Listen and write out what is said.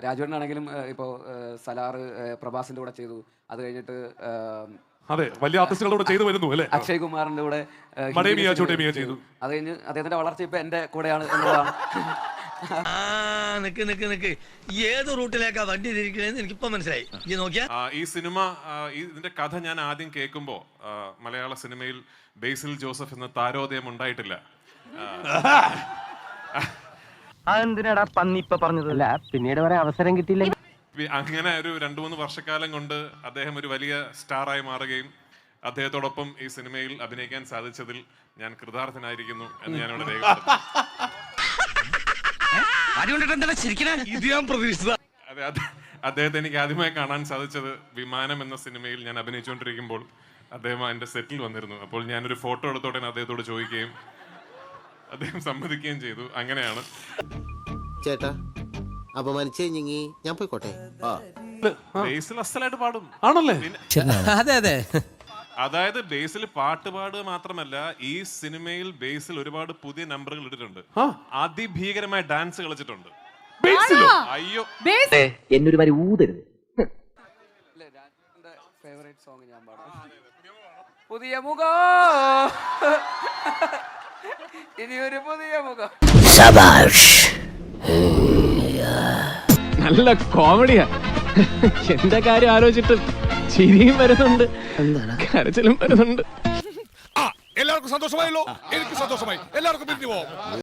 രാജുവേട്ടനാണെങ്കിലും ഇപ്പോൾ സലാറ് പ്രഭാസിൻ്റെ കൂടെ ചെയ്തു. അത് കഴിഞ്ഞിട്ട് അതെ, വലിയ ആർട്ടിസ്റ്റുകളോട് ചെയ്തു വരുന്നു അല്ലേ? അക്ഷയ് കുമാറിൻ്റെ കൂടെ ചെയ്തു. അത് കഴിഞ്ഞ് അദ്ദേഹത്തിൻ്റെ വളർച്ച ഇപ്പം എൻ്റെ കൂടെയാണ് എന്നുള്ളതാണ്. നിക്ക് ഏത് റൂട്ടിലേക്കാ വണ്ടി തിരിക്കണേന്ന് എനിക്കിപ്പോ മനസ്സിലായി. നോക്കിയാ ഈ സിനിമ ഇതിന്റെ കഥ ഞാൻ ആദ്യം കേൾക്കുമ്പോ മലയാള സിനിമയിൽ ബേസിൽ ജോസഫ് എന്ന താരോദയം ഉണ്ടായിട്ടില്ല. അതെന്തിനാടാ പന്നി ഇപ്പൊ പറഞ്ഞതല്ല, പിന്നീട് വരെ അവസരം കിട്ടിയില്ല. അങ്ങനെ ഒരു 2-3 വർഷക്കാലം കൊണ്ട് അദ്ദേഹം ഒരു വലിയ സ്റ്റാറായി മാറുകയും അദ്ദേഹത്തോടൊപ്പം ഈ സിനിമയിൽ അഭിനയിക്കാൻ സാധിച്ചതിൽ ഞാൻ കൃതാർത്ഥനായിരിക്കുന്നു എന്ന് ഞാനിവിടെ രേഖപ്പെടുത്തുന്നു. അതെ, അദ്ദേഹത്തെ എനിക്ക് ആദ്യമായി കാണാൻ സാധിച്ചത് വിമാനം എന്ന സിനിമയിൽ ഞാൻ അഭിനയിച്ചുകൊണ്ടിരിക്കുമ്പോൾ അദ്ദേഹം എന്റെ സെറ്റിൽ വന്നിരുന്നു. അപ്പോൾ ഞാനൊരു ഫോട്ടോ എടുത്തോടെ അദ്ദേഹത്തോട് ചോദിക്കുകയും അദ്ദേഹം സമ്മതിക്കുകയും ചെയ്തു. അങ്ങനെയാണ്. ചേട്ടാ അപമാനിച്ചേ ഞാൻ പോയിക്കോട്ടെ. ബേസിൽ അസലായിട്ട് പാടും ആണല്ലേ? അതെ. അതായത് ബേസിൽ പാട്ട് പാടുക മാത്രമല്ല, ഈ സിനിമയിൽ ബേസിൽ ഒരുപാട് പുതിയ നമ്പറുകൾ ഇട്ടിട്ടുണ്ട്. അതിഭീകരമായ ഡാൻസ് കളിച്ചിട്ടുണ്ട്. അയ്യോ, എന്നൊരു വരി ഊതരുത്. രാജുവേട്ടൻ്റെ ഫേവറേറ്റ് സോങ് ഞാൻ പാടാം. പുതിയ മുഖം, ഇനിയൊരു പുതിയ മുഖം. നല്ല കോമഡിയാ. എന്റെ കാര്യം ആലോചിച്ചിട്ട് ചിരിയും വരുന്നുണ്ട്, കരച്ചിലും വരുന്നുണ്ട്. എല്ലാവർക്കും സന്തോഷമായല്ലോ? എനിക്ക് സന്തോഷമായി. എല്ലാവർക്കും പിരിഞ്ഞു പോവാം.